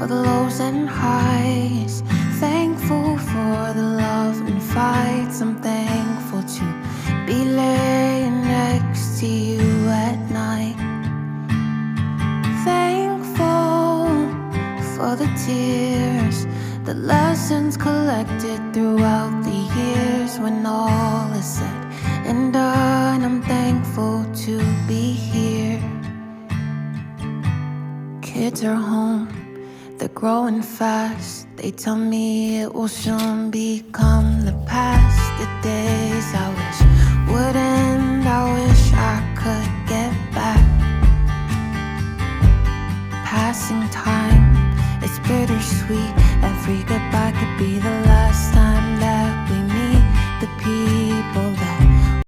for the lows and highs, thankful for the love and fights. I'm thankful to be laying next to you at night. Thankful for the tears, the lessons collected throughout the years. When all is said and done, I'm thankful to be here. Kids are home, they're growing fast. They tell me it will soon become the past. The days I wish wouldn't